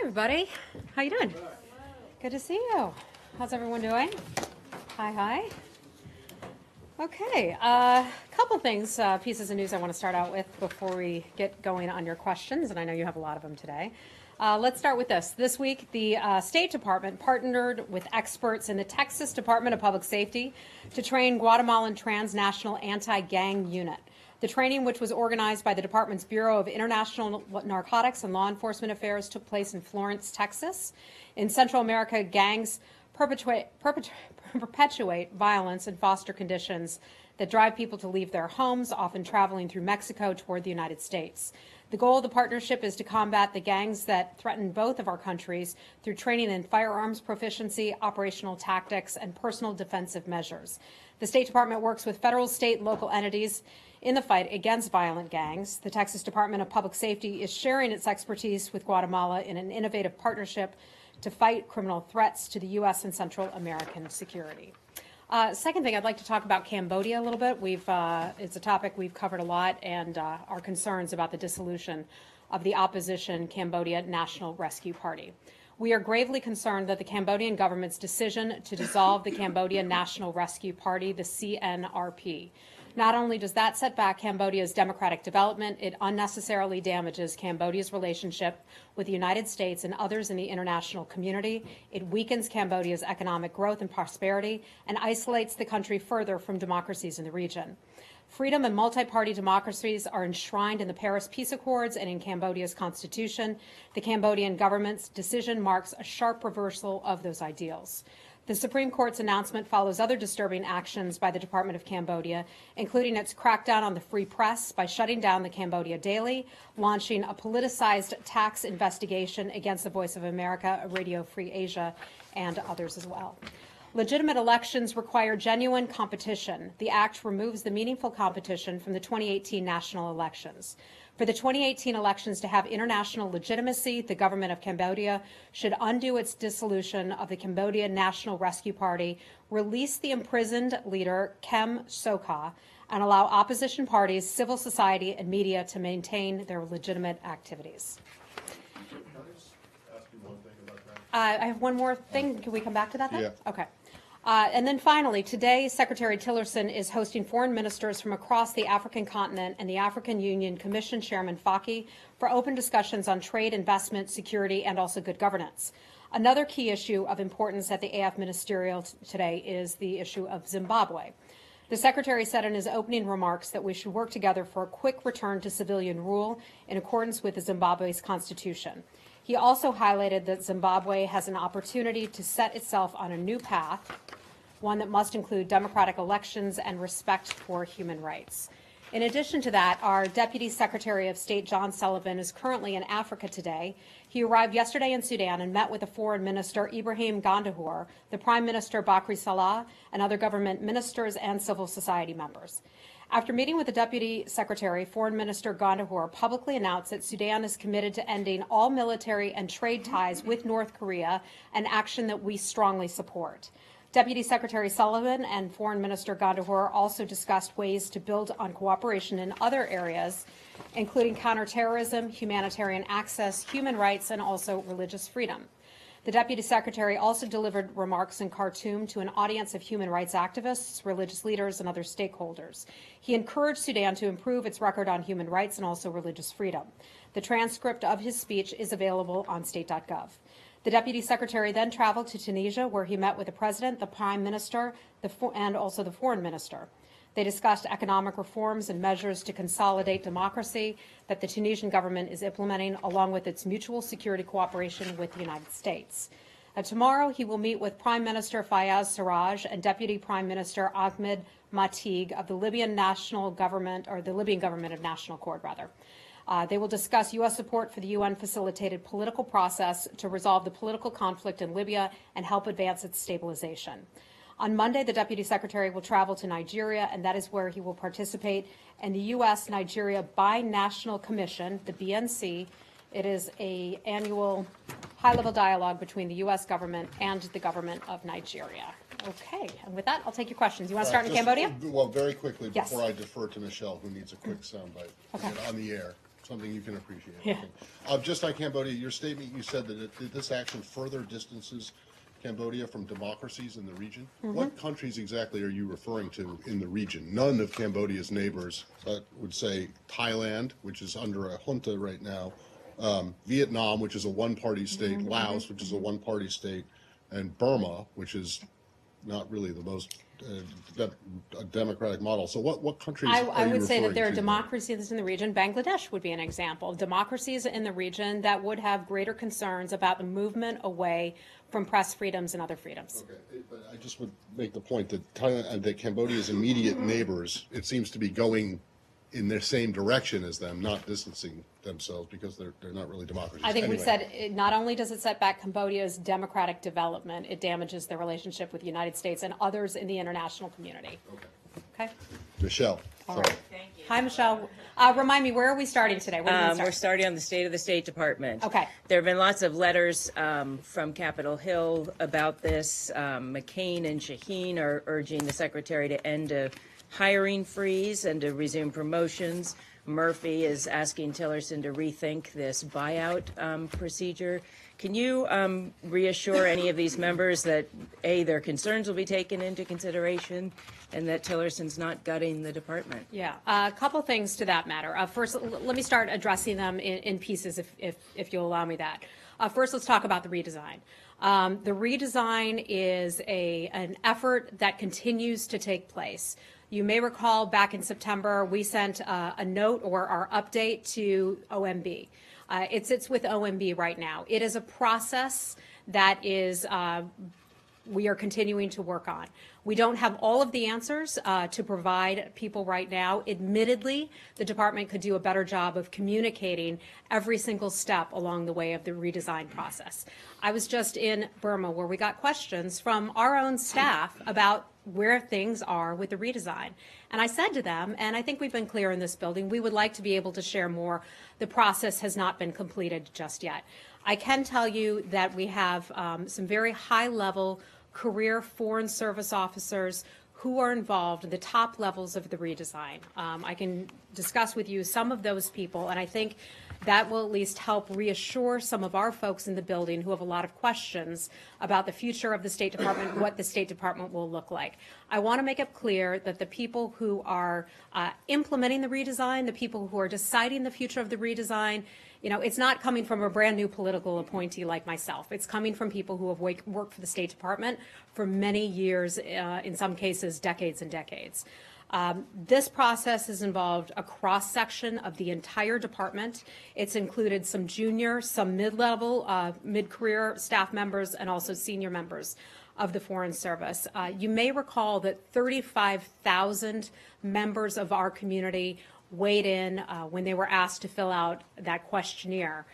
everybody. How you doing? Good to see you. How's everyone doing? Hi. Okay, couple things, pieces of news I want to start out with before we get going on your questions, and I know you have a lot of them today. Let's start with this. This week, the State Department partnered with experts in the Texas Department of Public Safety to train Guatemalan transnational anti-gang unit. The training, which was organized by the department's Bureau of International Narcotics and Law Enforcement Affairs, took place in Florence, Texas. In Central America, gangs perpetuate violence and foster conditions that drive people to leave their homes, often traveling through Mexico toward the United States. The goal of the partnership is to combat the gangs that threaten both of our countries through training in firearms proficiency, operational tactics, and personal defensive measures. The State Department works with federal, state, and local entities in the fight against violent gangs. The Texas Department of Public Safety is sharing its expertise with Guatemala in an innovative partnership to fight criminal threats to the U.S. and Central American security. Second thing, I'd like to talk about Cambodia a little bit. It's a topic we've covered a lot, and our concerns about the dissolution of the opposition Cambodia National Rescue Party. We are gravely concerned that the Cambodian government's decision to dissolve the Cambodia National Rescue Party, the CNRP. Not only does that set back Cambodia's democratic development, it unnecessarily damages Cambodia's relationship with the United States and others in the international community. It weakens Cambodia's economic growth and prosperity and isolates the country further from democracies in the region. Freedom and multi-party democracies are enshrined in the Paris Peace Accords and in Cambodia's constitution. The Cambodian government's decision marks a sharp reversal of those ideals. The Supreme Court's announcement follows other disturbing actions by the Department of Cambodia, including its crackdown on the free press by shutting down the Cambodia Daily, launching a politicized tax investigation against the Voice of America, Radio Free Asia, and others as well. Legitimate elections require genuine competition. The act removes the meaningful competition from the 2018 national elections. For the 2018 elections to have international legitimacy, the government of Cambodia should undo its dissolution of the Cambodia National Rescue Party, release the imprisoned leader Kem Sokha, and allow opposition parties, civil society, and media to maintain their legitimate activities. Can I just ask you one thing about that? I have one more thing. Can we come back to that then? Yeah. Okay. And then finally, today, Secretary Tillerson is hosting foreign ministers from across the African continent and the African Union Commission Chairman Faki for open discussions on trade, investment, security, and also good governance. Another key issue of importance at the AF ministerial today is the issue of Zimbabwe. The Secretary said in his opening remarks that we should work together for a quick return to civilian rule in accordance with Zimbabwe's constitution. He also highlighted that Zimbabwe has an opportunity to set itself on a new path, one that must include democratic elections and respect for human rights. In addition to that, our Deputy Secretary of State, John Sullivan, is currently in Africa today. He arrived yesterday in Sudan and met with the Foreign Minister Ibrahim Gandahur, the Prime Minister Bakri Salah, and other government ministers and civil society members. After meeting with the Deputy Secretary, Foreign Minister Gandahur publicly announced that Sudan is committed to ending all military and trade ties with North Korea, an action that we strongly support. Deputy Secretary Sullivan and Foreign Minister Gandahur also discussed ways to build on cooperation in other areas, including counterterrorism, humanitarian access, human rights, and also religious freedom. The Deputy Secretary also delivered remarks in Khartoum to an audience of human rights activists, religious leaders, and other stakeholders. He encouraged Sudan to improve its record on human rights and also religious freedom. The transcript of his speech is available on state.gov. The Deputy Secretary then traveled to Tunisia, where he met with the President, the Prime Minister, and also the Foreign Minister. They discussed economic reforms and measures to consolidate democracy that the Tunisian government is implementing, along with its mutual security cooperation with the United States. Tomorrow, he will meet with Prime Minister Fayez Sarraj and Deputy Prime Minister Ahmed Matig of the Libyan National Government, or the Libyan Government of National Accord, rather. They will discuss U.S. support for the UN-facilitated political process to resolve the political conflict in Libya and help advance its stabilization. On Monday, the Deputy Secretary will travel to Nigeria, and that is where he will participate in the U.S.-Nigeria Binational Commission, the BNC. It is an annual high-level dialogue between the U.S. government and the government of Nigeria. Okay, and with that, I'll take your questions. You want to start in Cambodia? Well, very quickly, Yes. before I defer to Michelle, who needs a quick soundbite Okay. on the air. something you can appreciate. I Yeah. think. Just on Cambodia, your statement, you said that this action further distances Cambodia from democracies in the region. What countries exactly are you referring to in the region? None of Cambodia's neighbors, I would say Thailand, which is under a junta right now, Vietnam, which is a one-party state, Laos, which is a one-party state, and Burma, which is not really the most democratic model. So what countries are I you would say that referring there are to? democracies in the region. Bangladesh would be an example of democracies in the region that would have greater concerns about the movement away from press freedoms and other freedoms. Okay, but I just would make the point that Thailand, that Cambodia's immediate neighbors, it seems to be going in the same direction as them, not distancing themselves because they're not really democracies. I think we Anyway. said not only does it set back Cambodia's democratic development, it damages their relationship with the United States and others in the international community. Okay. Okay? Michelle, All sorry. right. Hi, Michelle. Remind me, where are we starting today? Where do we We're start? starting on the state of the State Department. Okay. There have been lots of letters from Capitol Hill about this. McCain and Shaheen are urging the secretary to end a hiring freeze and to resume promotions. Murphy is asking Tillerson to rethink this buyout procedure. Can you reassure any of these members that, A, their concerns will be taken into consideration and that Tillerson's not gutting the department? Yeah, a couple things to that matter. First, let me start addressing them in pieces, if you'll allow me that. First, let's talk about the redesign. The redesign is an effort that continues to take place. You may recall back in September, we sent a note or our update to OMB. It sits with OMB right now. It is a process that is we are continuing to work on. We don't have all of the answers to provide people right now. Admittedly, the department could do a better job of communicating every single step along the way of the redesign process. I was just in Burma where we got questions from our own staff about where things are with the redesign. And I said to them, and I think we've been clear in this building, we would like to be able to share more. The process has not been completed just yet. I can tell you that we have some very high-level career Foreign Service officers who are involved in the top levels of the redesign. I can discuss with you some of those people, and I think that will at least help reassure some of our folks in the building who have a lot of questions about the future of the State Department, what the State Department will look like. I want to make it clear that the people who are implementing the redesign, the people who are deciding the future of the redesign, you know, it's not coming from a brand new political appointee like myself. It's coming from people who have worked for the State Department for many years, in some cases, decades and decades. This process has involved a cross-section of the entire department. It's included some junior, some mid-level, mid-career staff members, and also senior members of the Foreign Service. You may recall that 35,000 members of our community weighed in when they were asked to fill out that questionnaire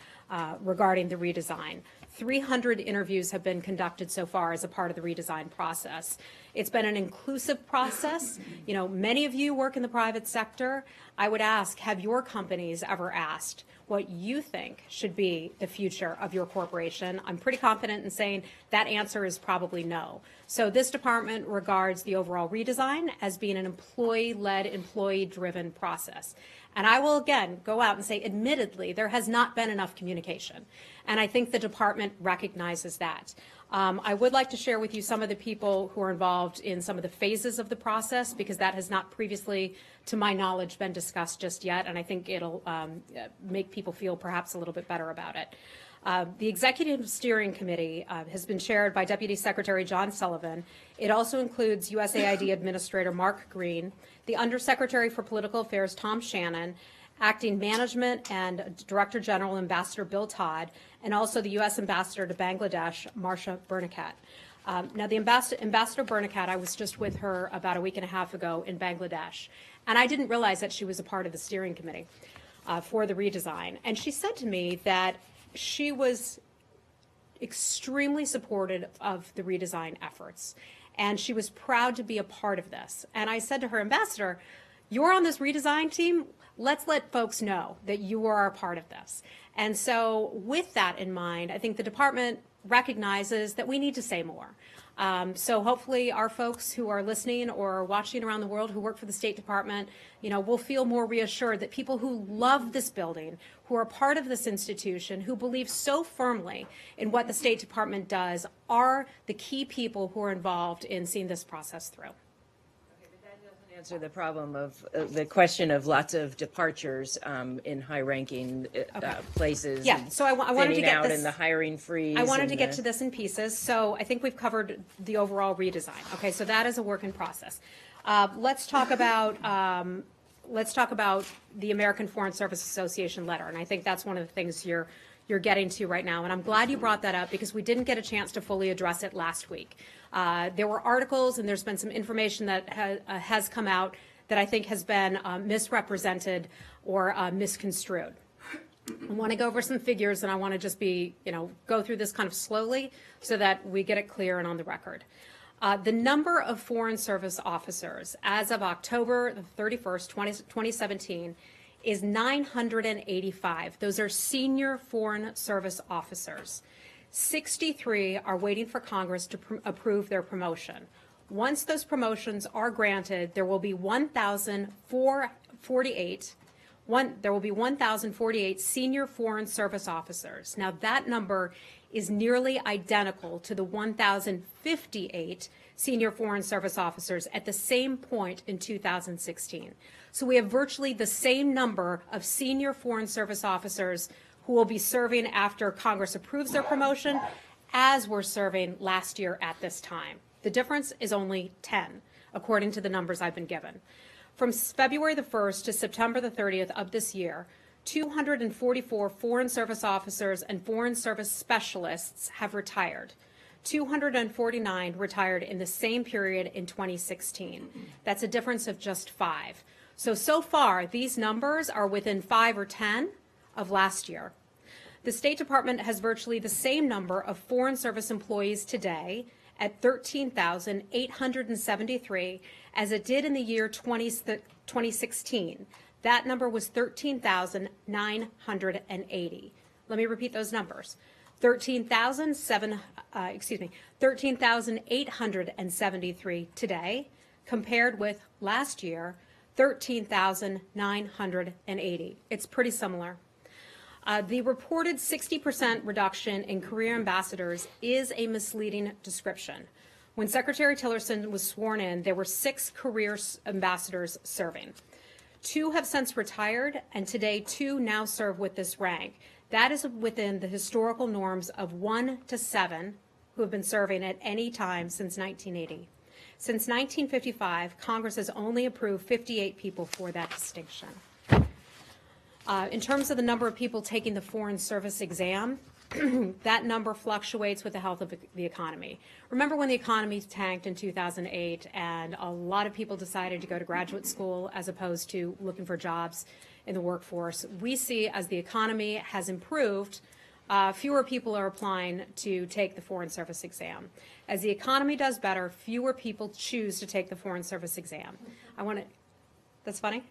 regarding the redesign. 300 interviews have been conducted so far as a part of the redesign process. It's been an inclusive process. You know, many of you work in the private sector. I would ask, have your companies ever asked what you think should be the future of your corporation? I'm pretty confident in saying that answer is probably no. So this department regards the overall redesign as being an employee-led, employee-driven process. And I will again go out and say, admittedly, there has not been enough communication. And I think the department recognizes that. I would like to share with you some of the people who are involved in some of the phases of the process, because that has not previously, to my knowledge, been discussed just yet. And I think it'll make people feel perhaps a little bit better about it. The Executive Steering Committee has been chaired by Deputy Secretary John Sullivan. It also includes USAID Administrator Mark Green, the Undersecretary for Political Affairs Tom Shannon, Acting Management and Director General Ambassador Bill Todd, and also the U.S. Ambassador to Bangladesh, Marsha Bernakat. Now, the Ambassador Bernakat, I was just with her about a week and a half ago in Bangladesh, and I didn't realize that she was a part of the steering committee for the redesign. And she said to me that she was extremely supportive of the redesign efforts, and she was proud to be a part of this. And I said to her, Ambassador, you're on this redesign team. Let's let folks know that you are a part of this. And so with that in mind, I think the department recognizes that we need to say more. So hopefully our folks who are listening or watching around the world who work for the State Department, will feel more reassured that people who love this building, who are part of this institution, who believe so firmly in what the State Department does, are the key people who are involved in seeing this process through. Answer the problem of the question of lots of departures in high-ranking places. Yeah, so I wanted to thinning get out this. in the hiring freeze. I wanted and to get to this in pieces, so I think we've covered the overall redesign. Okay, so that is a work in process. Let's talk about the American Foreign Service Association letter, and I think that's one of the things you're getting to right now. And I'm glad you brought that up because we didn't get a chance to fully address it last week. There were articles and there's been some information that has come out that I think has been misrepresented or misconstrued. I want to go over some figures and I want to just go through this kind of slowly so that we get it clear and on the record. The number of Foreign Service officers as of October 31st, 2017 is 985. Those are senior Foreign Service officers. 63 are waiting for Congress to approve their promotion. Once those promotions are granted, there will be 1,048 senior Foreign Service officers. Now that number is nearly identical to the 1,058 senior Foreign Service officers at the same point in 2016. So we have virtually the same number of senior Foreign Service officers who will be serving after Congress approves their promotion as were serving last year at this time. The difference is only 10, according to the numbers I've been given. From February the 1st to September the 30th of this year, 244 Foreign Service officers and Foreign Service specialists have retired. 249 retired in the same period in 2016. That's a difference of just 5. So far, these numbers are within 5 or 10 of last year. The State Department has virtually the same number of Foreign Service employees today at 13,873 as it did in the year 2016. That number was 13,980. Let me repeat those numbers. 13,873 today, compared with last year, 13,980. It's pretty similar. The reported 60% reduction in career ambassadors is a misleading description. When Secretary Tillerson was sworn in, there were 6 career ambassadors serving. 2 have since retired, and today 2 now serve with this rank. That is within the historical norms of 1 to 7 who have been serving at any time since 1980. Since 1955, Congress has only approved 58 people for that distinction. In terms of the number of people taking the Foreign Service exam, that number fluctuates with the health of the economy. Remember when the economy tanked in 2008 and a lot of people decided to go to graduate school as opposed to looking for jobs in the workforce? We see as the economy has improved, fewer people are applying to take the Foreign Service exam. As the economy does better, fewer people choose to take the Foreign Service exam. That's funny?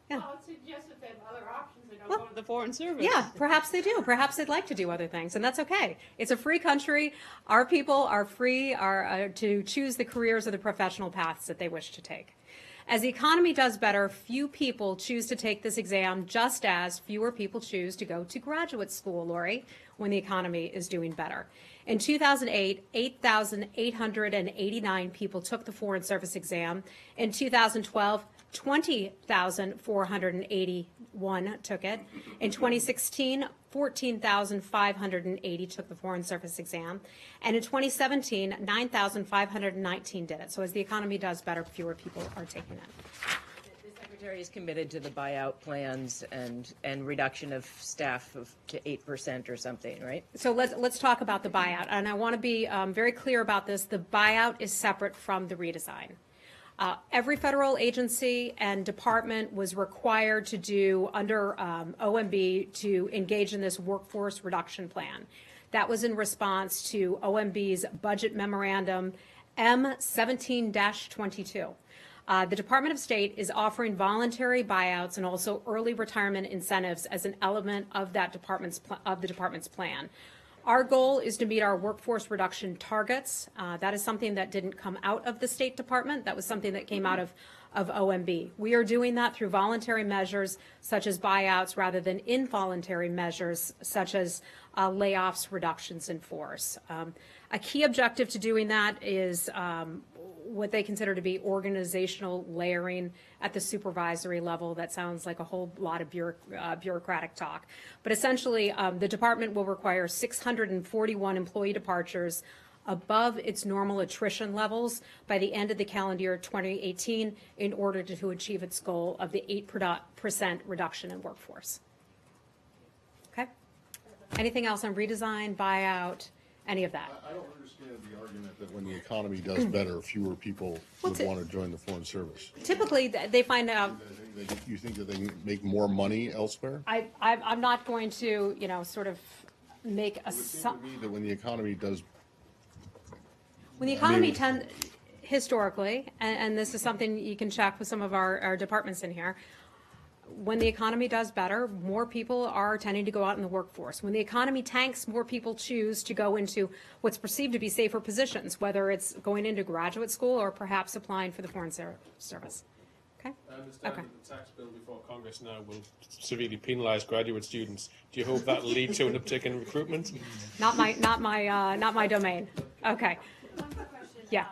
Yeah. Well, it suggests that they have other options. They don't go to the Foreign Service. Yeah, perhaps they do. Perhaps they'd like to do other things, and that's okay. It's a free country. Our people are free to choose the careers or the professional paths that they wish to take. As the economy does better, few people choose to take this exam, just as fewer people choose to go to graduate school, Lori, when the economy is doing better. In 2008, 8,889 people took the Foreign Service exam. In 2012, 20,481 took it. In 2016, 14,580 took the Foreign Service exam. And in 2017, 9,519 did it. So as the economy does better, fewer people are taking it. The Secretary is committed to the buyout plans and reduction of staff to 8% or something, right? So let's talk about the buyout. And I want to be very clear about this. The buyout is separate from the redesign. Every federal agency and department was required to do under OMB to engage in this workforce reduction plan. That was in response to OMB's budget memorandum M17-22. The Department of State is offering voluntary buyouts and also early retirement incentives as an element of that the department's plan. Our goal is to meet our workforce reduction targets. That is something that didn't come out of the State Department. That was something that came out of OMB. We are doing that through voluntary measures such as buyouts rather than involuntary measures such as layoffs, reductions in force. A key objective to doing that is what they consider to be organizational layering at the supervisory level. That sounds like a whole lot of bureaucratic talk. But essentially, the department will require 641 employee departures above its normal attrition levels by the end of the calendar year 2018 in order to achieve its goal of the 8% reduction in workforce. Okay? Anything else on redesign, buyout, any of that? I don't understand the argument that when the economy does better, fewer people would want to join the Foreign Service. Typically, they find out. You think that they can make more money elsewhere? I'm not going to, sort of make a. It would seem to me that when the economy does. When the economy historically, and this is something you can check with some of our departments in here, when the economy does better, more people are tending to go out in the workforce. When the economy tanks, more people choose to go into what's perceived to be safer positions, whether it's going into graduate school or perhaps applying for the Foreign Service. Okay? I understand that the tax bill before Congress now will severely penalise graduate students. Do you hope that will lead to an uptick in recruitment? Not my domain. Okay. One quick question. Yeah.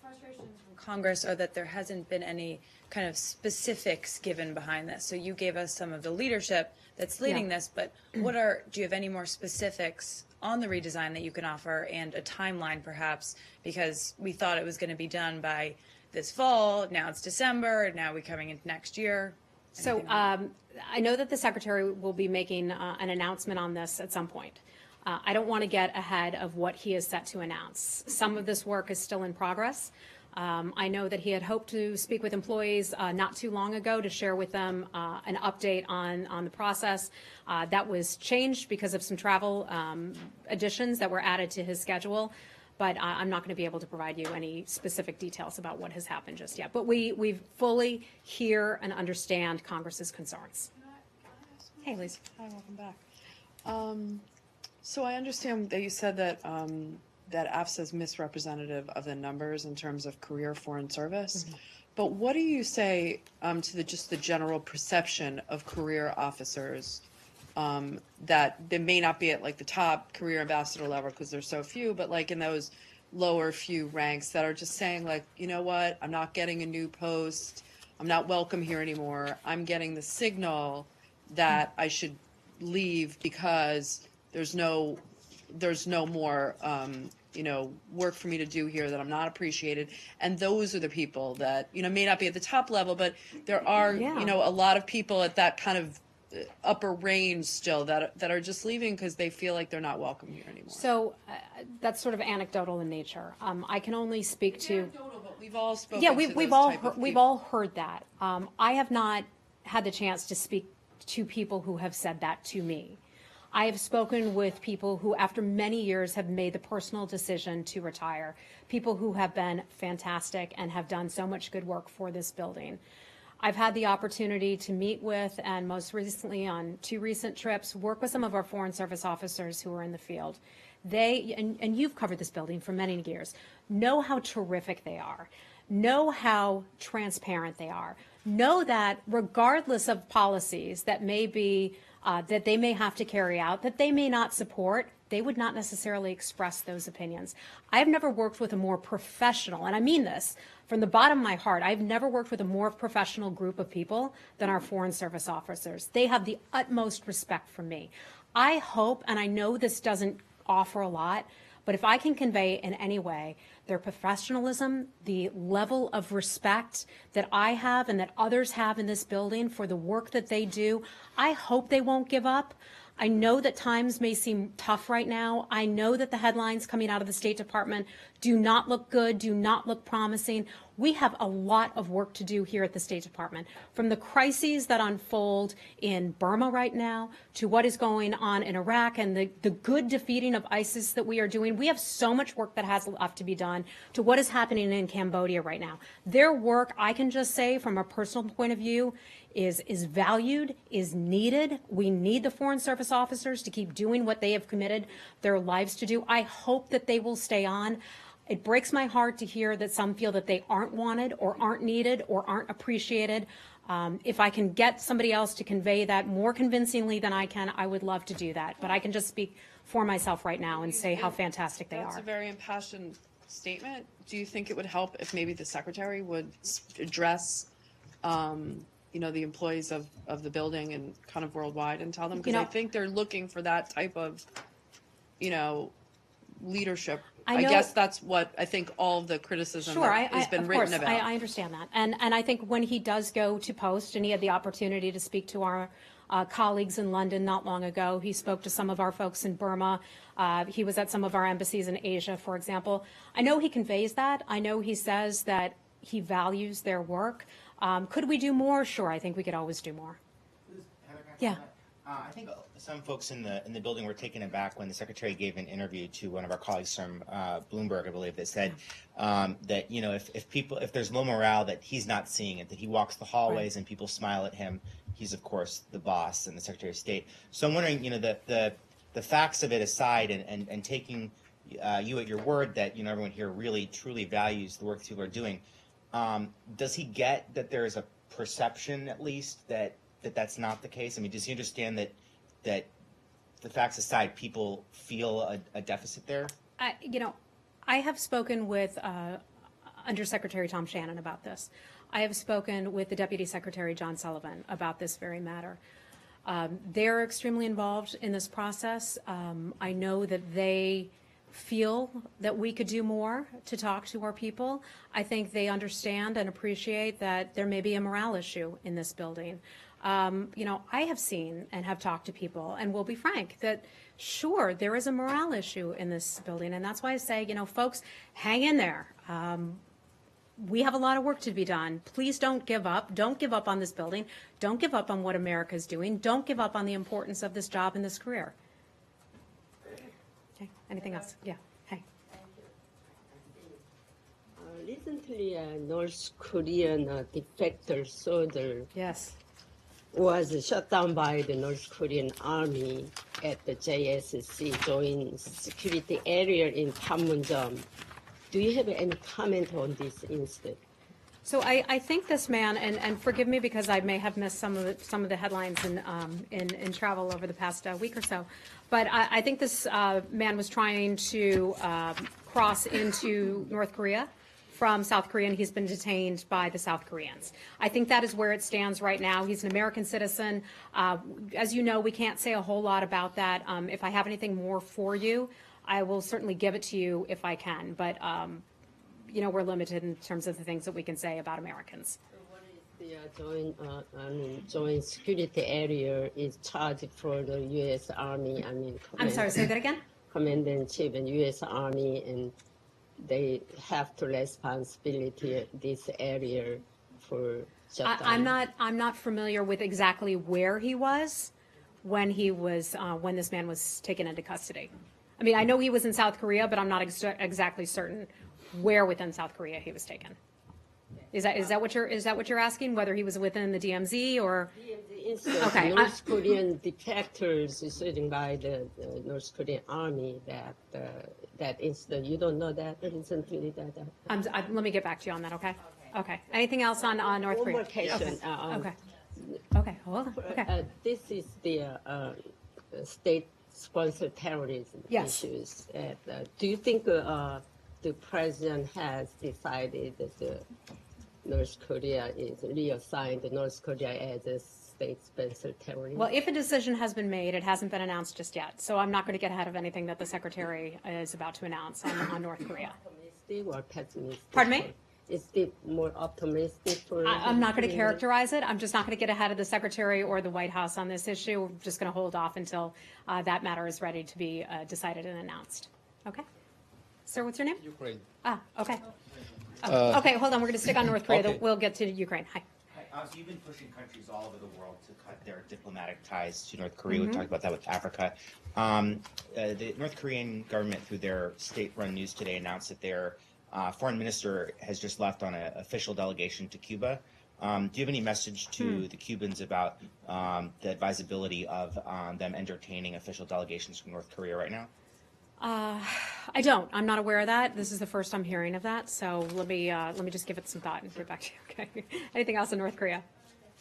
Frustrations from Congress are that there hasn't been any kind of specifics given behind this. So you gave us some of the leadership that's leading this, but do you have any more specifics on the redesign that you can offer and a timeline perhaps? Because we thought it was going to be done by this fall, now it's December, now we're coming into next year. So I know that the Secretary will be making an announcement on this at some point. I don't want to get ahead of what he is set to announce. Some of this work is still in progress. I know that he had hoped to speak with employees not too long ago to share with them an update on the process. That was changed because of some travel additions that were added to his schedule. But I'm not going to be able to provide you any specific details about what has happened just yet. But we fully hear and understand Congress's concerns. Hey, Lisa. Hi, welcome back. So I understand that you said that that AFSA is misrepresentative of the numbers in terms of career foreign service. Mm-hmm. But what do you say to just the general perception of career officers that they may not be at like the top career ambassador level because there's so few, but like in those lower few ranks that are just saying like, you know what, I'm not getting a new post, I'm not welcome here anymore, I'm getting the signal that I should leave because there's no more work for me to do here, that I'm not appreciated. And those are the people that, may not be at the top level, but there are, a lot of people at that kind of upper range still that are just leaving because they feel like they're not welcome here anymore. So that's sort of anecdotal in nature. I can only speak to. Anecdotal, but we've all spoken. Yeah, to we've all heard that. I have not had the chance to speak to people who have said that to me. I have spoken with people who, after many years, have made the personal decision to retire, people who have been fantastic and have done so much good work for this building. I've had the opportunity to meet with, and most recently on 2 recent trips, work with some of our Foreign Service officers who are in the field. They, and you've covered this building for many years, know how terrific they are, know how transparent they are, know that regardless of policies that may be that they may have to carry out, that they may not support, they would not necessarily express those opinions. I've never worked with a more professional, and I mean this from the bottom of my heart, I've never worked with a more professional group of people than our Foreign Service officers. They have the utmost respect for me. I hope, and I know this doesn't offer a lot, but if I can convey in any way their professionalism, the level of respect that I have and that others have in this building for the work that they do, I hope they won't give up. I know that times may seem tough right now. I know that the headlines coming out of the State Department do not look good, do not look promising. We have a lot of work to do here at the State Department, from the crises that unfold in Burma right now to what is going on in Iraq and the good defeating of ISIS that we are doing. We have so much work that has left to be done, to what is happening in Cambodia right now. Their work, I can just say from a personal point of view, is valued, is needed. We need the Foreign Service officers to keep doing what they have committed their lives to do. I hope that they will stay on. It breaks my heart to hear that some feel that they aren't wanted or aren't needed or aren't appreciated. If I can get somebody else to convey that more convincingly than I can, I would love to do that. But I can just speak for myself right now and say how fantastic they That's are. a very impassioned statement. Do you think it would help if maybe the secretary would address, the employees of the building and kind of worldwide and tell them? Because I think they're looking for that type of, leadership. I know- guess that's what I think all of the criticism Sure, that has been of written course, about. I understand that. And I think when he does go to post, and he had the opportunity to speak to our colleagues in London not long ago, he spoke to some of our folks in Burma. He was at some of our embassies in Asia, for example. I know he conveys that. I know he says that he values their work. Could we do more? Sure, I think we could always do more. Yeah. I think some folks in the building were taken aback when the secretary gave an interview to one of our colleagues from Bloomberg, I believe, that said that if there's low morale, that he's not seeing it, that he walks the hallways and people smile at him. He's of course the boss and the Secretary of State. So I'm wondering, the facts of it aside, and taking you at your word that everyone here really truly values the work that people are doing. Does he get that there is a perception, at least, that that's not the case? I mean, does he understand that the facts aside, people feel a deficit there? I have spoken with Undersecretary Tom Shannon about this. I have spoken with the Deputy Secretary John Sullivan about this very matter. They're extremely involved in this process. I know that they feel that we could do more to talk to our people. I think they understand and appreciate that there may be a morale issue in this building. I have seen and have talked to people, and will be frank, that sure, there is a morale issue in this building, and that's why I say, folks, hang in there. We have a lot of work to be done. Please don't give up. Don't give up on this building. Don't give up on what America is doing. Don't give up on the importance of this job and this career. Okay, anything else? Yeah, hey. Recently, North Korean defector soldier Yes. was shot down by the North Korean army at the JSC joint security area in Panmunjom. Do you have any comment on this incident? So I think this man, and forgive me because I may have missed some of the headlines in travel over the past week or so, but I think this man was trying to cross into North Korea from South Korea, and he's been detained by the South Koreans. I think that is where it stands right now. He's an American citizen. As you know, we can't say a whole lot about that. If I have anything more for you, I will certainly give it to you if I can. But, we're limited in terms of the things that we can say about Americans. What is the joint security area is charged for the U.S. Army? I'm sorry, say that again? Commander-in-Chief and U.S. Army, and they have to responsibility this area for shutdown. I'm not familiar with exactly where he was when this man was taken into custody. I mean, I know he was in South Korea, but I'm not exactly certain where within South Korea he was taken. Is that what you're asking? Whether he was within the DMZ or? DMZ incident, Okay, North Korean defectors shooting by the North Korean army. That incident, you don't know that recently. Let me get back to you on that. Okay. Okay. Anything else on North Korea? One more question. Okay. Okay. Hold on. Okay. This is the state-sponsored terrorism Yes. issues. Do you think the president has decided that North Korea is reassigned North Korea as a state-sponsored terrorism? Well, if a decision has been made, it hasn't been announced just yet. So I'm not going to get ahead of anything that the secretary is about to announce on North Korea. Optimistic or pessimistic? Pardon me? Is it more optimistic for? I'm not going to characterize it. I'm just not going to get ahead of the secretary or the White House on this issue. We're just going to hold off until that matter is ready to be decided and announced. Okay? Sir, what's your name? Ukraine. Okay. Okay, hold on, we're going to stick on North Korea, Okay. then we'll get to Ukraine. Hi. So you've been pushing countries all over the world to cut their diplomatic ties to North Korea. We talked about that with Africa. The North Korean government, through their state-run news today, announced that their foreign minister has just left on an official delegation to Cuba. Do you have any message to the Cubans about the advisability of them entertaining official delegations from North Korea right now? I don't. I'm not aware of that. This is the first I'm hearing of that. So let me just give it some thought and get back to you. Okay. Anything else in North Korea?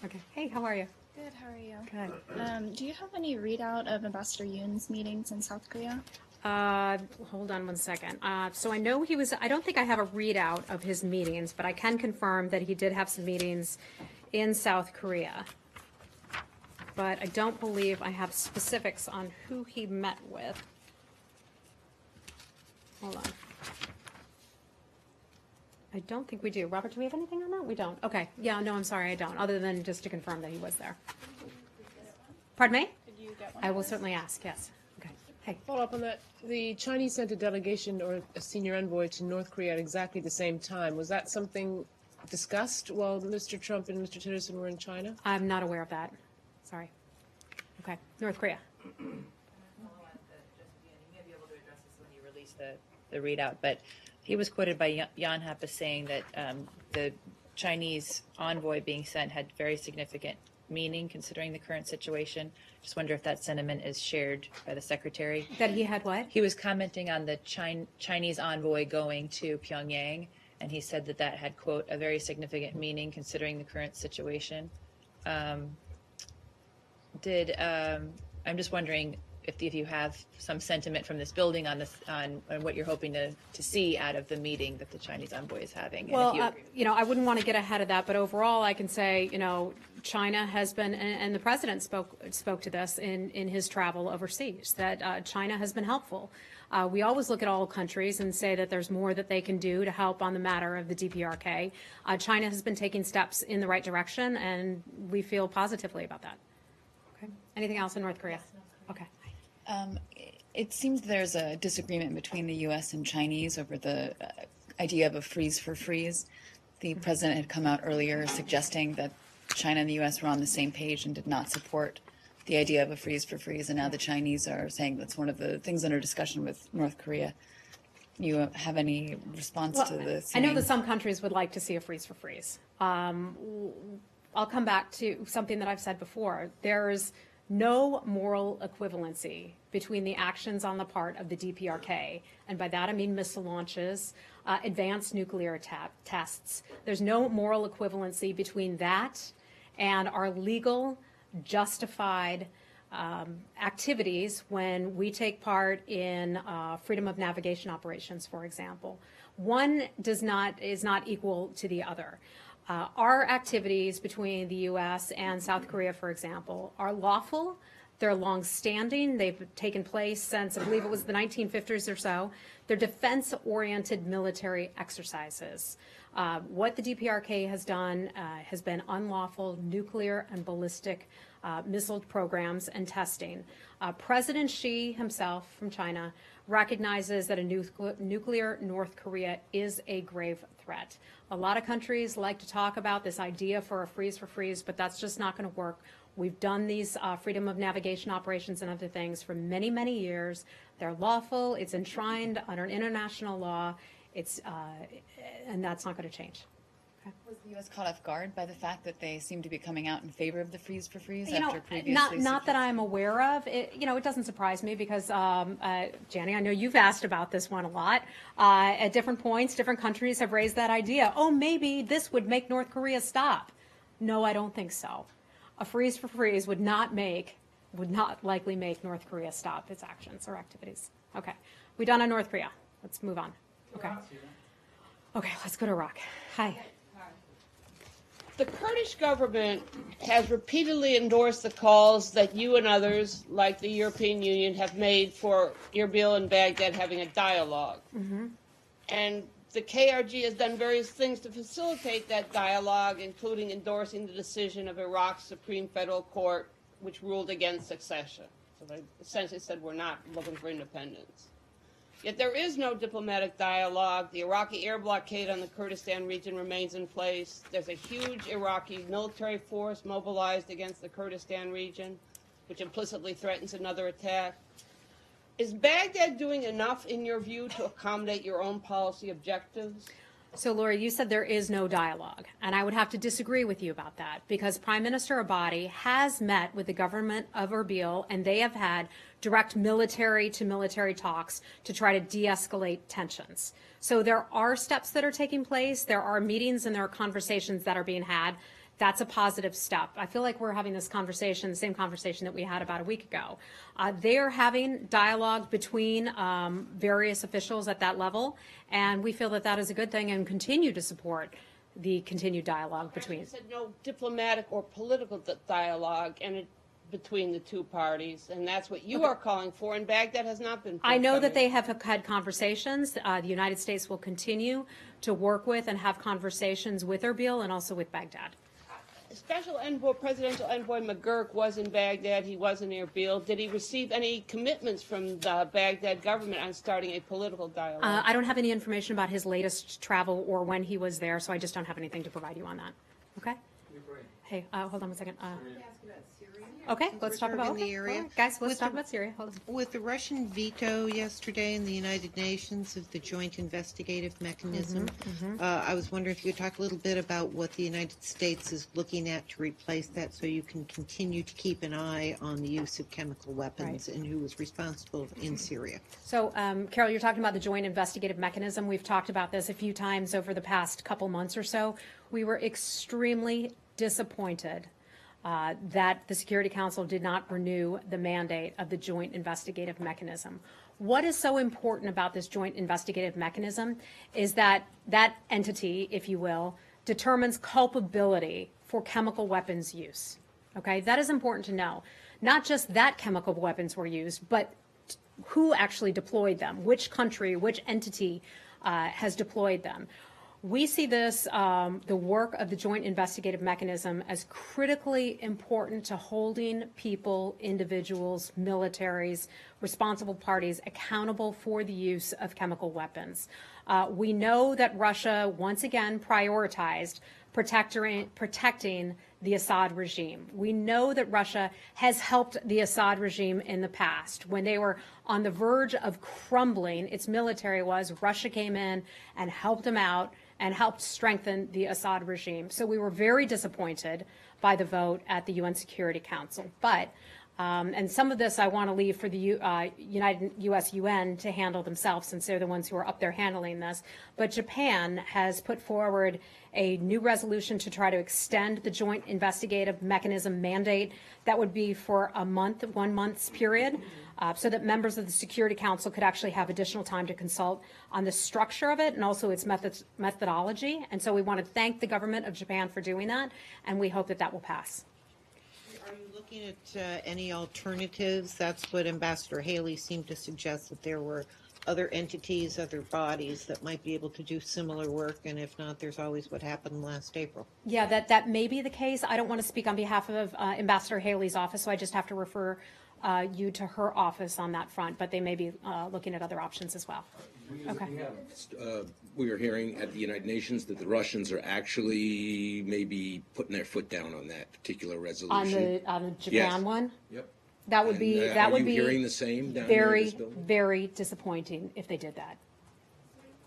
Okay. Hey, how are you? Good, how are you? Good. Do you have any readout of Ambassador Yoon's meetings in South Korea? Hold on one second. So I know I don't think I have a readout of his meetings, but I can confirm that he did have some meetings in South Korea. But I don't believe I have specifics on who he met with. Hold on. I don't think we do. Robert, do we have anything on that? We don't. Okay. Yeah, no, I'm sorry, I don't, other than just to confirm that he was there. Pardon me? Did you get one? I will certainly ask, yes. Okay. Hey. Follow up on that. The Chinese sent a delegation or a senior envoy to North Korea at exactly the same time. Was that something discussed while Mr. Trump and Mr. Tillerson were in China? I'm not aware of that. Sorry. Okay. North Korea. You may be able to address this when you release the readout, but he was quoted by Jan Happ as saying that the Chinese envoy being sent had very significant meaning considering the current situation. Just wonder if that sentiment is shared by the secretary. That he had what? He was commenting on the Chinese envoy going to Pyongyang, and he said that that had, quote, a very significant meaning considering the current situation. I'm just wondering if you have some sentiment from this building on what you're hoping to see out of the meeting that the Chinese envoy is having. And Well, if you agree. I wouldn't want to get ahead of that, but overall, I can say, China has been, and the president spoke to this in his travel overseas, that China has been helpful. We always look at all countries and say that there's more that they can do to help on the matter of the DPRK. China has been taking steps in the right direction, and we feel positively about that. Okay. Anything else in North Korea? Okay. It seems there's a disagreement between the U.S. and Chinese over the idea of a freeze for freeze. The president had come out earlier suggesting that China and the U.S. were on the same page and did not support the idea of a freeze for freeze, and now the Chinese are saying that's one of the things under discussion with North Korea. You have any response to this? I know that some countries would like to see a freeze for freeze. I'll come back to something that I've said before. There's no moral equivalency between the actions on the part of the DPRK, and by that I mean missile launches, advanced nuclear tests. There's no moral equivalency between that and our legal, justified activities when we take part in freedom of navigation operations, for example. One is not equal to the other. Our activities between the U.S. and South Korea, for example, are lawful. They're long-standing. They've taken place since, I believe it was the 1950s or so. They're defense-oriented military exercises. What the DPRK has done has been unlawful nuclear and ballistic missile programs and testing. President Xi himself from China recognizes that a nuclear North Korea is a grave threat. A lot of countries like to talk about this idea for a freeze for freeze, but that's just not going to work. We've done these freedom of navigation operations and other things for many, many years. They're lawful. It's enshrined under international law. And that's not going to change. Was the U.S. caught off guard by the fact that they seem to be coming out in favor of the freeze for freeze after previously? Not that I'm aware of. It doesn't surprise me because, Janny, I know you've asked about this one a lot. At different points, different countries have raised that idea. Oh, maybe this would make North Korea stop. No, I don't think so. A freeze for freeze would not likely make North Korea stop its actions or activities. Okay, we done on North Korea. Let's move on. Okay. Okay, let's go to Iraq. Hi. The Kurdish government has repeatedly endorsed the calls that you and others, like the European Union, have made for Erbil and Baghdad having a dialogue. Mm-hmm. And the KRG has done various things to facilitate that dialogue, including endorsing the decision of Iraq's Supreme Federal Court, which ruled against succession. So they essentially said we're not looking for independence. Yet there is no diplomatic dialogue. The Iraqi air blockade on the Kurdistan region remains in place. There's a huge Iraqi military force mobilized against the Kurdistan region, which implicitly threatens another attack. Is Baghdad doing enough, in your view, to accommodate your own policy objectives? So, Laura, you said there is no dialogue, and I would have to disagree with you about that because Prime Minister Abadi has met with the government of Erbil, and they have had direct military-to-military talks to try to de-escalate tensions. So there are steps that are taking place, there are meetings and there are conversations that are being had. That's a positive step. I feel like we're having this conversation, the same conversation that we had about a week ago. They are having dialogue between various officials at that level, and we feel that that is a good thing and continue to support the continued dialogue between. You said no diplomatic or political dialogue between the two parties, and that's what you are calling for, and Baghdad has not been. I know that they have had conversations. The United States will continue to work with and have conversations with Erbil and also with Baghdad. Presidential envoy McGurk was in Baghdad. He was in Erbil. Did he receive any commitments from the Baghdad government on starting a political dialogue? I don't have any information about his latest travel or when he was there, so I just don't have anything to provide you on that. Okay? Hey, hold on one second. Okay, let's talk about the area. Right, guys. Let's talk about Syria. Hold on. With the Russian veto yesterday in the United Nations of the Joint Investigative Mechanism, I was wondering if you could talk a little bit about what the United States is looking at to replace that, so you can continue to keep an eye on the use of chemical weapons and who is responsible in Syria. So, Carol, you're talking about the Joint Investigative Mechanism. We've talked about this a few times over the past couple months or so. We were extremely disappointed that the Security Council did not renew the mandate of the Joint Investigative Mechanism. What is so important about this Joint Investigative Mechanism is that that entity, if you will, determines culpability for chemical weapons use. Okay, that is important to know. Not just that chemical weapons were used, but who actually deployed them, which country, which entity has deployed them. We see this, the work of the Joint Investigative Mechanism, as critically important to holding people, individuals, militaries, responsible parties accountable for the use of chemical weapons. We know that Russia once again prioritized protecting the Assad regime. We know that Russia has helped the Assad regime in the past. When they were on the verge of crumbling, its military Russia came in and helped them out and helped strengthen the Assad regime. So we were very disappointed by the vote at the UN Security Council. But, and some of this I want to leave for the U.S. UN to handle themselves, since they're the ones who are up there handling this. But Japan has put forward a new resolution to try to extend the Joint Investigative Mechanism mandate. That would be for a month, 1 month's period, so that members of the Security Council could actually have additional time to consult on the structure of it and also its methodology. And so we want to thank the government of Japan for doing that, and we hope that that will pass. Are you looking at any alternatives? That's what Ambassador Haley seemed to suggest, that there were other entities, other bodies that might be able to do similar work, and if not, there's always what happened last April. Yeah, that may be the case. I don't want to speak on behalf of Ambassador Haley's office, so I just have to refer you to her office on that front, but they may be looking at other options as well. Okay. We are hearing at the United Nations that the Russians are actually maybe putting their foot down on that particular resolution. On the Japan one? Yep. That would be that would be hearing the same down here in this building? Very disappointing if they did that.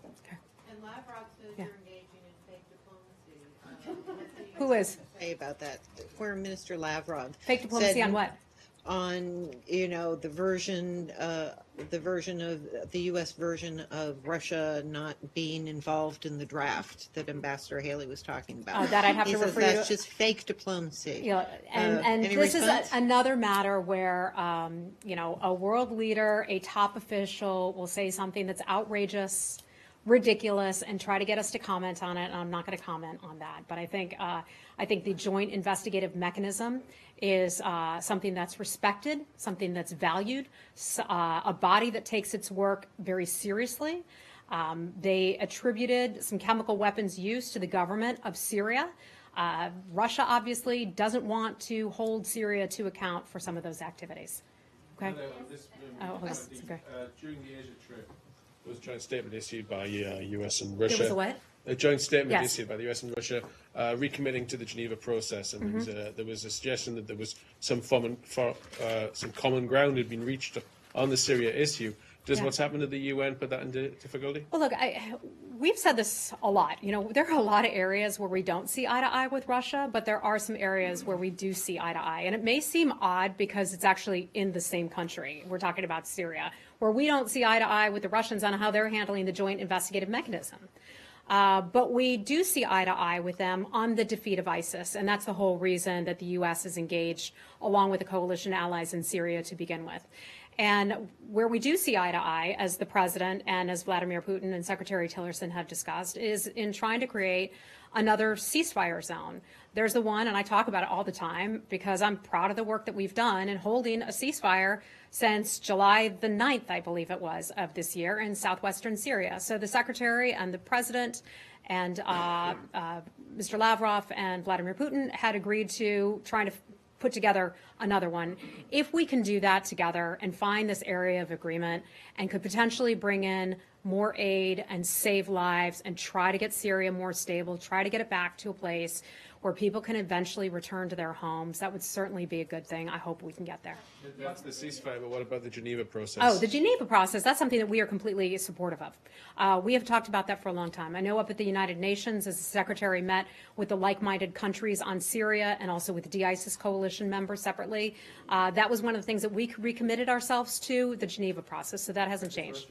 Okay. And Lavrov says you're engaging in fake diplomacy. Who is? Say about that. Foreign Minister Lavrov. Fake diplomacy on what? On the version of the U.S. version of Russia not being involved in the draft that Ambassador Haley was talking about. That I'd have to refer you to. That's just fake diplomacy. Yeah, and this is another matter where a world leader, a top official, will say something that's outrageous, ridiculous, and try to get us to comment on it. And I'm not going to comment on that. But I think the Joint Investigative Mechanism is something that's respected, something that's valued, a body that takes its work very seriously. They attributed some chemical weapons use to the government of Syria. Russia obviously doesn't want to hold Syria to account for some of those activities. Okay. During the Asia trip, There was a joint statement issued by US and Russia. There was a what? A joint statement Yes. issued by the US and Russia recommitting to the Geneva process, and there was a suggestion that there was some common ground had been reached on the Syria issue. Does Yeah. what's happened at the UN put that into difficulty? Well, look, we've said this a lot. You know, there are a lot of areas where we don't see eye to eye with Russia, but there are some areas where we do see eye to eye. And it may seem odd because it's actually in the same country. We're talking about Syria, where we don't see eye to eye with the Russians on how they're handling the joint investigative mechanism. But we do see eye to eye with them on the defeat of ISIS, and that's the whole reason that the U.S. is engaged along with the coalition allies in Syria to begin with. And where we do see eye to eye, as the president and as Vladimir Putin and Secretary Tillerson have discussed, is in trying to create another ceasefire zone. There's the one, and I talk about it all the time because I'm proud of the work that we've done in holding a ceasefire since July the 9th, I believe it was, of this year in southwestern Syria. So the secretary and the president and Mr. Lavrov and Vladimir Putin had agreed to trying to put together another one. If we can do that together and find this area of agreement and could potentially bring in more aid and save lives and try to get Syria more stable, try to get it back to a place where people can eventually return to their homes, that would certainly be a good thing. I hope we can get there. That's the ceasefire, but what about the Geneva process? Oh, the Geneva process, that's something that we are completely supportive of. We have talked about that for a long time. I know up at the United Nations, as the Secretary met with the like-minded countries on Syria and also with the de-ISIS coalition members separately, that was one of the things that we recommitted ourselves to, the Geneva process, so that hasn't changed.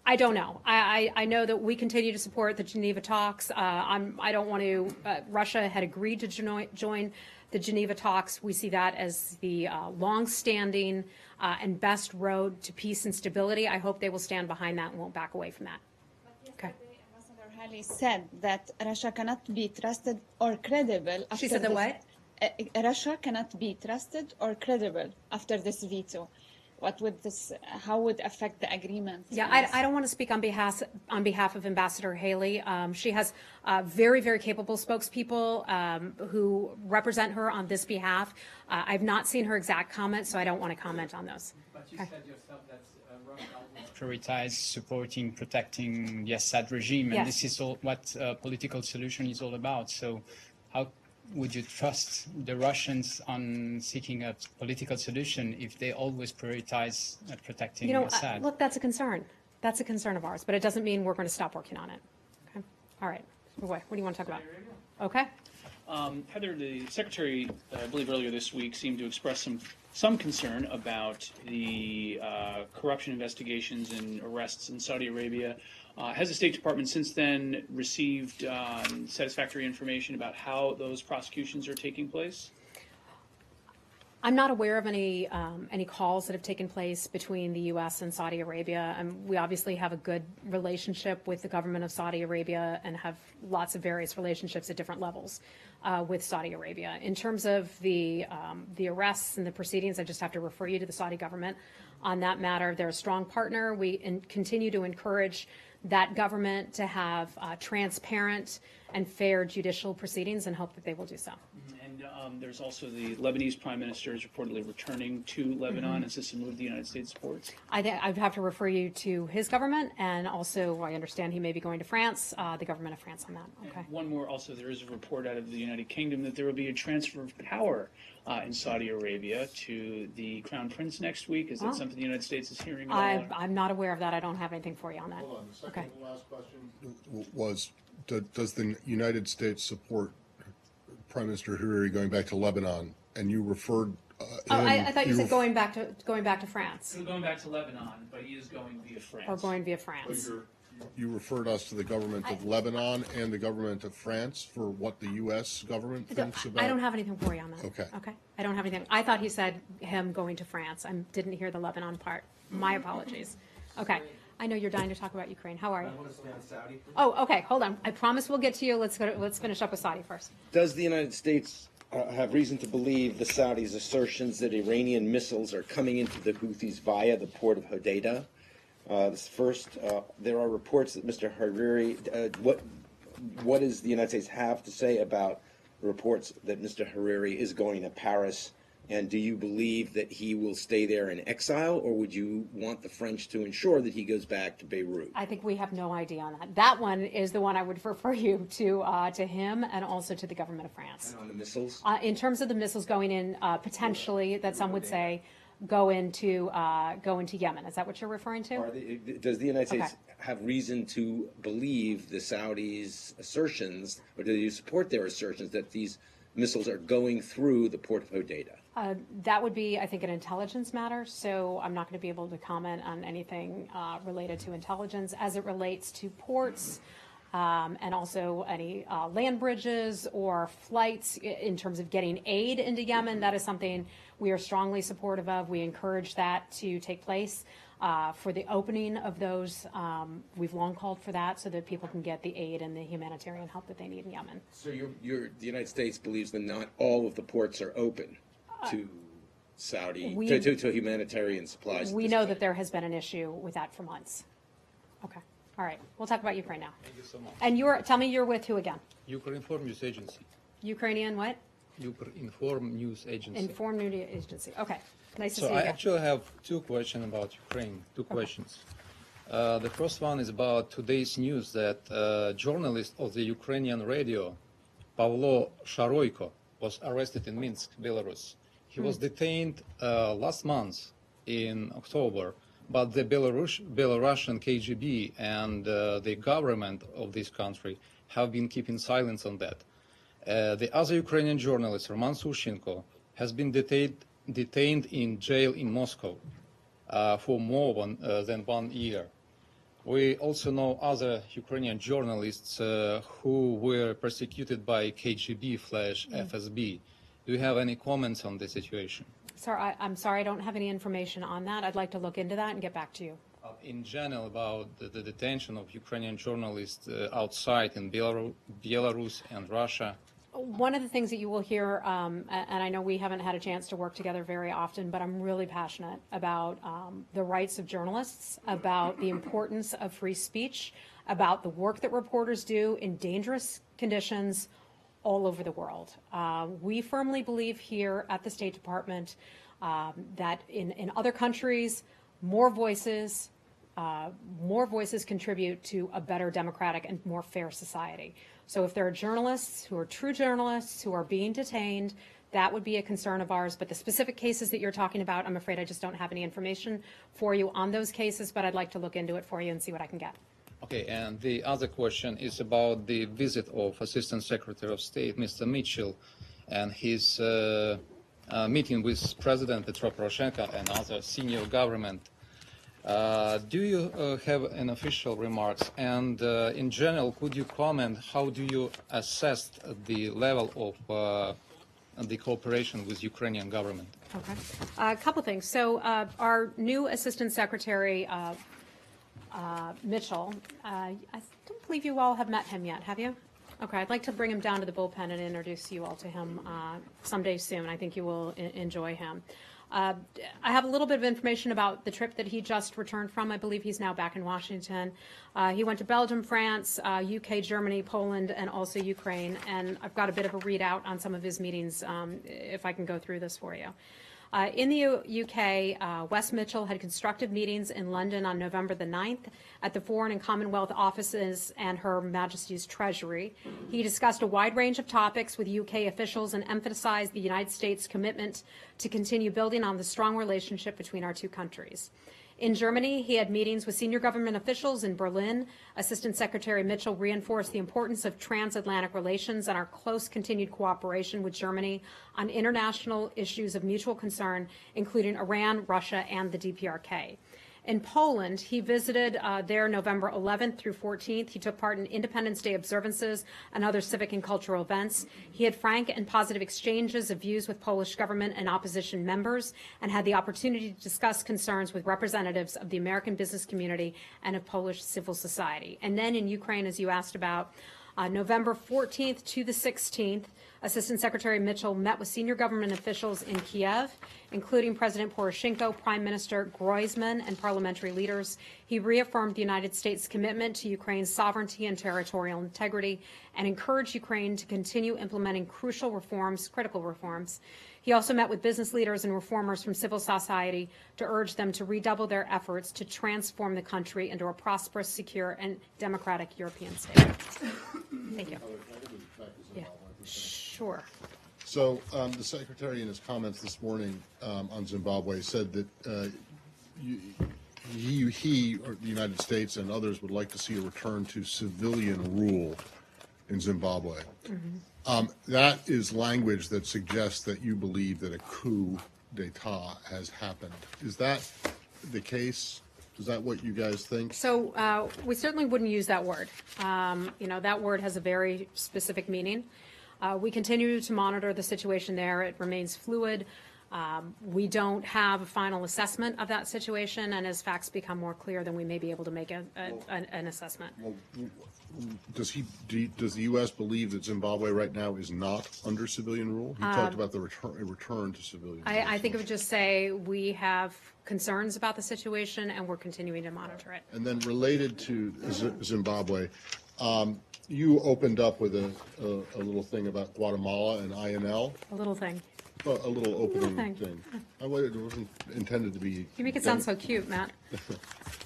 I don't know. I know that we continue to support the Geneva talks. I don't want to. Russia had agreed to join the Geneva talks. We see that as the long-standing and best road to peace and stability. I hope they will stand behind that and won't back away from that. Okay. Ambassador Haley said that Russia cannot be trusted or credible. She said that what? Russia cannot be trusted or credible after this veto. What would this? How would affect the agreement? Yeah, I don't want to speak on behalf of Ambassador Haley. She has very, very capable spokespeople who represent her on this behalf. I've not seen her exact comments, so I don't want to comment on those. But you said yourself that Russia will prioritize supporting, protecting the Assad regime, and Yes. this is all what a political solution is all about. So, how would you trust the Russians on seeking a political solution if they always prioritize protecting Assad? Look, that's a concern. That's a concern of ours, but it doesn't mean we're going to stop working on it. Okay. All right. What do you want to talk about? Okay. Heather, the Secretary, I believe earlier this week, seemed to express some concern about the corruption investigations and arrests in Saudi Arabia. Has the State Department since then received satisfactory information about how those prosecutions are taking place? I'm not aware of any calls that have taken place between the U.S. and Saudi Arabia. We obviously have a good relationship with the government of Saudi Arabia and have lots of various relationships at different levels with Saudi Arabia. In terms of the arrests and the proceedings, I just have to refer you to the Saudi government on that matter. They're a strong partner. We continue to encourage that government to have transparent and fair judicial proceedings and hope that they will do so. And there's also the Lebanese Prime Minister is reportedly returning to Lebanon. Is this a move the United States supports? I'd have to refer you to his government, and also I understand he may be going to France, the government of France on that. Okay. And one more, also, there is a report out of the United Kingdom that there will be a transfer of power in Saudi Arabia to the Crown Prince next week. Is that something the United States is hearing about? I'm not aware of that. I don't have anything for you on that. Hold on. The second to last question was, does the United States support Prime Minister Hariri going back to Lebanon? And you referred. I thought you said going back to France. So going back to Lebanon, but he is going via France. Or going via France. You referred us to the government of Lebanon and the government of France for what the U.S. government thinks about. I don't have anything for you on that. Okay. Okay. I don't have anything. I thought he said him going to France. I didn't hear the Lebanon part. My apologies. Okay. I know you're dying to talk about Ukraine. How are you? Oh, okay. Hold on. I promise we'll get to you. Let's finish up with Saudi first. Does the United States have reason to believe the Saudis' assertions that Iranian missiles are coming into the Houthis via the port of Hodeidah? First, there are reports that Mr. Hariri. What does the United States have to say about reports that Mr. Hariri is going to Paris And do you believe that he will stay there in exile, or would you want the French to ensure that he goes back to Beirut? I think we have no idea on that. That one is the one I would refer you to him and also to the government of France. And on the missiles? In terms of the missiles going in, potentially, that some would say, go into Yemen. Is that what you're referring to? Does the United States Okay. have reason to believe the Saudis' assertions, or do you support their assertions that these missiles are going through the port of Hodeidah? That would be, I think, an intelligence matter, so I'm not going to be able to comment on anything related to intelligence as it relates to ports and also any land bridges or flights in terms of getting aid into Yemen. That is something we are strongly supportive of. We encourage that to take place. For the opening of those, we've long called for that so that people can get the aid and the humanitarian help that they need in Yemen. So the United States believes that not all of the ports are open to Saudi, to humanitarian supplies. We know that there has been an issue with that for months. Okay. All right. We'll talk about Ukraine now. Thank you so much. And tell me you're with who again? Ukrinform News Agency. Ukrainian what? Ukrinform News Agency. Informed Media Agency. Okay. Nice to So see you. I actually have two questions about Ukraine. Two questions. The first one is about today's news that journalist of the Ukrainian radio, Pavlo Sharoyko, was arrested in Minsk, Belarus. He was detained last month in October, but the Belarusian KGB and the government of this country have been keeping silence on that. The other Ukrainian journalist, Roman Sushenko, has been detained in jail in Moscow for more than 1 year. We also know other Ukrainian journalists who were persecuted by KGB/FSB. Do you have any comments on the situation? I'm sorry, I don't have any information on that. I'd like to look into that and get back to you. In general, about the detention of Ukrainian journalists outside in Belarus and Russia. One of the things that you will hear, and I know we haven't had a chance to work together very often, but I'm really passionate about the rights of journalists, about the importance of free speech, about the work that reporters do in dangerous conditions all over the world. We firmly believe here at the State Department that in other countries, more voices contribute to a better democratic and more fair society. So if there are journalists who are true journalists who are being detained, that would be a concern of ours. But the specific cases that you're talking about, I'm afraid I just don't have any information for you on those cases, but I'd like to look into it for you and see what I can get. Okay, and the other question is about the visit of Assistant Secretary of State, Mr. Mitchell, and his meeting with President Petro Poroshenko and other senior government. Do you have an official remarks? And in general, could you comment, how do you assess the level of the cooperation with Ukrainian government? Okay. A couple things. So our new Assistant Secretary, Mitchell, I don't believe you all have met him yet, have you? Okay, I'd like to bring him down to the bullpen and introduce you all to him someday soon. I think you will enjoy him. I have a little bit of information about the trip that he just returned from. I believe he's now back in Washington. He went to Belgium, France, UK, Germany, Poland, and also Ukraine. And I've got a bit of a readout on some of his meetings, if I can go through this for you. In the UK, Wes Mitchell had constructive meetings in London on November the 9th at the Foreign and Commonwealth Offices and Her Majesty's Treasury. He discussed a wide range of topics with UK officials and emphasized the United States' commitment to continue building on the strong relationship between our two countries. In Germany, he had meetings with senior government officials in Berlin. Assistant Secretary Mitchell reinforced the importance of transatlantic relations and our close continued cooperation with Germany on international issues of mutual concern, including Iran, Russia, and the DPRK. In Poland, he visited there November 11th through 14th. He took part in Independence Day observances and other civic and cultural events. He had frank and positive exchanges of views with Polish government and opposition members and had the opportunity to discuss concerns with representatives of the American business community and of Polish civil society. And then in Ukraine, as you asked about, November 14th to the 16th, Assistant Secretary Mitchell met with senior government officials in Kiev, including President Poroshenko, Prime Minister Groysman, and parliamentary leaders. He reaffirmed the United States' commitment to Ukraine's sovereignty and territorial integrity and encouraged Ukraine to continue implementing critical reforms. He also met with business leaders and reformers from civil society to urge them to redouble their efforts to transform the country into a prosperous, secure, and democratic European state. Thank you. Yeah. Sure. So the Secretary in his comments this morning on Zimbabwe said that he, or the United States and others, would like to see a return to civilian rule in Zimbabwe. That is language that suggests that you believe that a coup d'etat has happened. Is that the case? Is that what you guys think? So we certainly wouldn't use that word. That word has a very specific meaning. We continue to monitor the situation there. It remains fluid. We don't have a final assessment of that situation, and as facts become more clear, then we may be able to make an assessment. Well, does the U.S. believe that Zimbabwe right now is not under civilian rule? He talked about the return to civilian rule. I think it would just say we have concerns about the situation, and we're continuing to monitor it. And then related to Zimbabwe, you opened up with a little thing about Guatemala and INL. A little thing. Well, a little opening thing. thing. It wasn't intended to be. You make it sound so cute, Matt.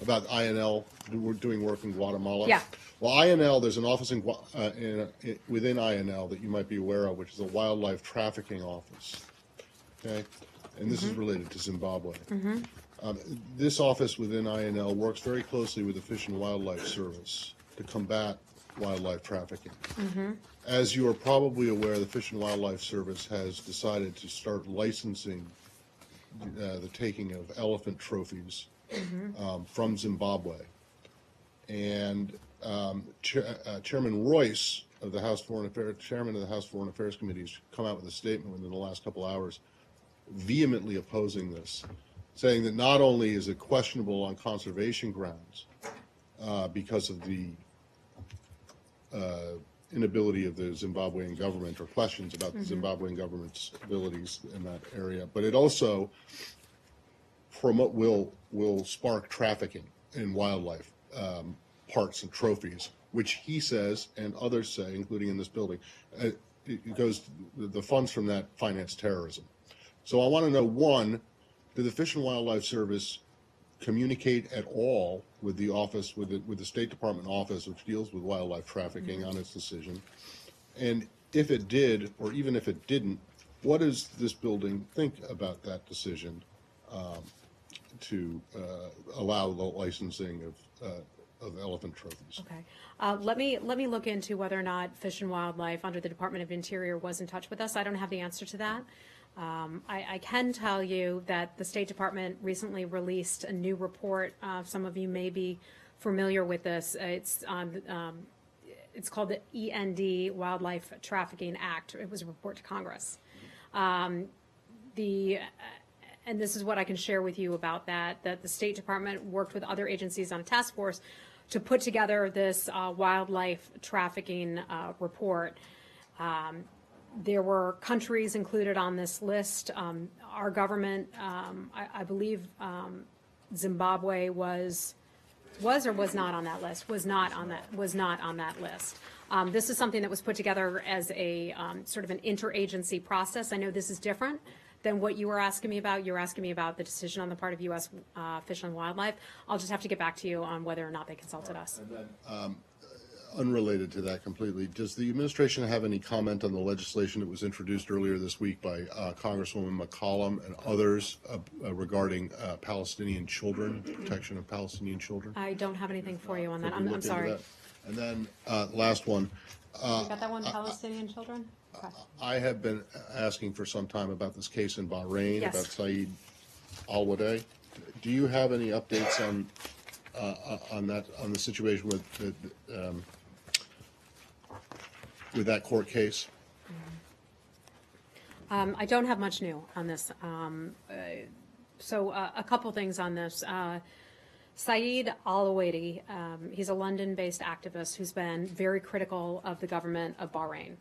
About INL, we're doing work in Guatemala. Yeah. Well, INL, there's an office within INL that you might be aware of, which is a wildlife trafficking office. Okay, and this is related to Zimbabwe. This office within INL works very closely with the Fish and Wildlife Service to combat wildlife trafficking. As you are probably aware, the Fish and Wildlife Service has decided to start licensing the taking of elephant trophies from Zimbabwe. And Chairman Royce of the House Foreign Affairs, Chairman of the House Foreign Affairs Committee, has come out with a statement within the last couple hours vehemently opposing this, saying that not only is it questionable on conservation grounds because of the inability of the Zimbabwean government, or questions about the Zimbabwean government's abilities in that area, but it also will spark trafficking in wildlife parts and trophies, which he says and others say, including in this building, the funds from that finance terrorism. So I want to know, one, did the Fish and Wildlife Service communicate at all with the office, with the State Department office, which deals with wildlife trafficking, on its decision? And if it did, or even if it didn't, what does this building think about that decision to allow the licensing of elephant trophies? Okay. Let me look into whether or not Fish and Wildlife under the Department of Interior was in touch with us. I don't have the answer to that. I can tell you that the State Department recently released a new report. Some of you may be familiar with this. It's called the END Wildlife Trafficking Act. It was a report to Congress. And this is what I can share with you about that the State Department worked with other agencies on a task force to put together this wildlife trafficking report. There were countries included on this list. Our government, I believe, Zimbabwe was or was not on that list. Was not on that list. This is something that was put together as a sort of an interagency process. I know this is different than what you were asking me about. You were asking me about the decision on the part of U.S. Fish and Wildlife. I'll just have to get back to you on whether or not they consulted us. And then, unrelated to that completely, does the administration have any comment on the legislation that was introduced earlier this week by Congresswoman McCollum and others regarding Palestinian children, protection of Palestinian children? I don't have anything for you on that. Have you I'm looked into sorry. that? And then last one. You got that one, Palestinian children? Okay. I have been asking for some time about this case in Bahrain, Yes. about Saeed Al-Wadeh. Do you have any updates on that, on the situation with that court case? I don't have much new on this. So a couple things on this. Saeed Al-Wadeh, he's a London-based activist who's been very critical of the government of Bahrain.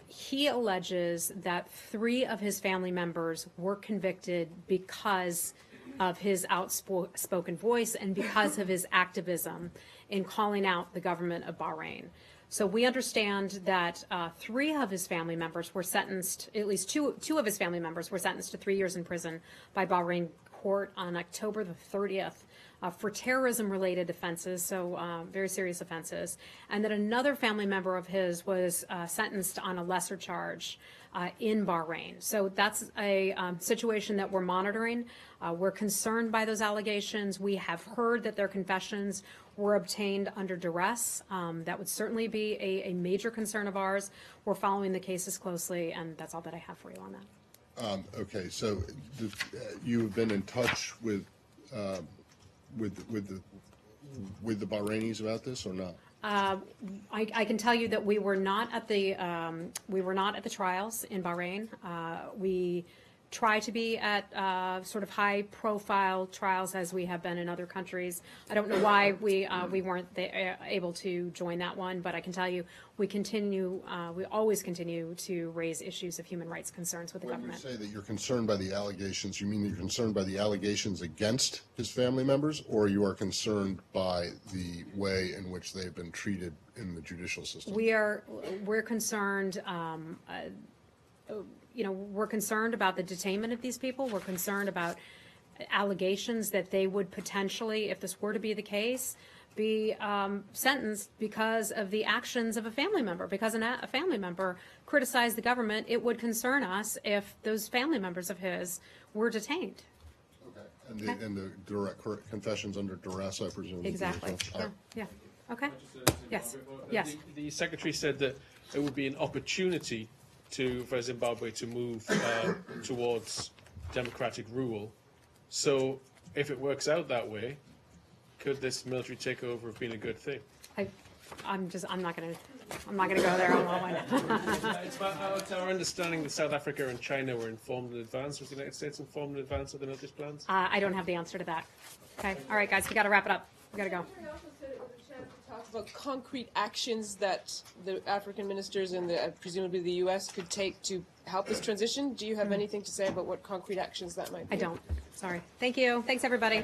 He alleges that 3 of his family members were convicted because of his outspoken voice and because of his activism in calling out the government of Bahrain. So we understand that 3 of his family members were sentenced, at least two of his family members were sentenced to 3 years in prison by Bahrain court on October the 30th. For terrorism-related offenses, so very serious offenses, and that another family member of his was sentenced on a lesser charge in Bahrain. So that's a situation that we're monitoring. We're concerned by those allegations. We have heard that their confessions were obtained under duress. That would certainly be a major concern of ours. We're following the cases closely, and that's all that I have for you on that. Okay, so you have been in touch with the Bahrainis about this or not? I can tell you that we were not at the trials in Bahrain. We try to be at sort of high-profile trials as we have been in other countries. I don't know why we weren't able to join that one, but I can tell you we always continue to raise issues of human rights concerns with the government. When you say that you're concerned by the allegations, you mean you're concerned by the allegations against his family members, or you are concerned by the way in which they've been treated in the judicial system? We're concerned. We're concerned about the detainment of these people. We're concerned about allegations that they would potentially, if this were to be the case, be sentenced because of the actions of a family member. Because a family member criticized the government, it would concern us if those family members of his were detained. Okay. And the direct confessions under duress, I presume. Exactly. Yeah. Okay. Yes. Yes. The secretary said that it would be an opportunity for Zimbabwe to move towards democratic rule. So if it works out that way, could this military takeover have been a good thing? I'm not going to go there on that one. It's our understanding that South Africa and China were informed in advance. Was the United States informed in advance of the military's plans? I don't have the answer to that. Okay. All right, guys, we got to wrap it up. We got to go. Talk about concrete actions that the African ministers and presumably the U.S. could take to help this transition. Do you have anything to say about what concrete actions that might be? I don't. Sorry. Thank you. Thanks, everybody.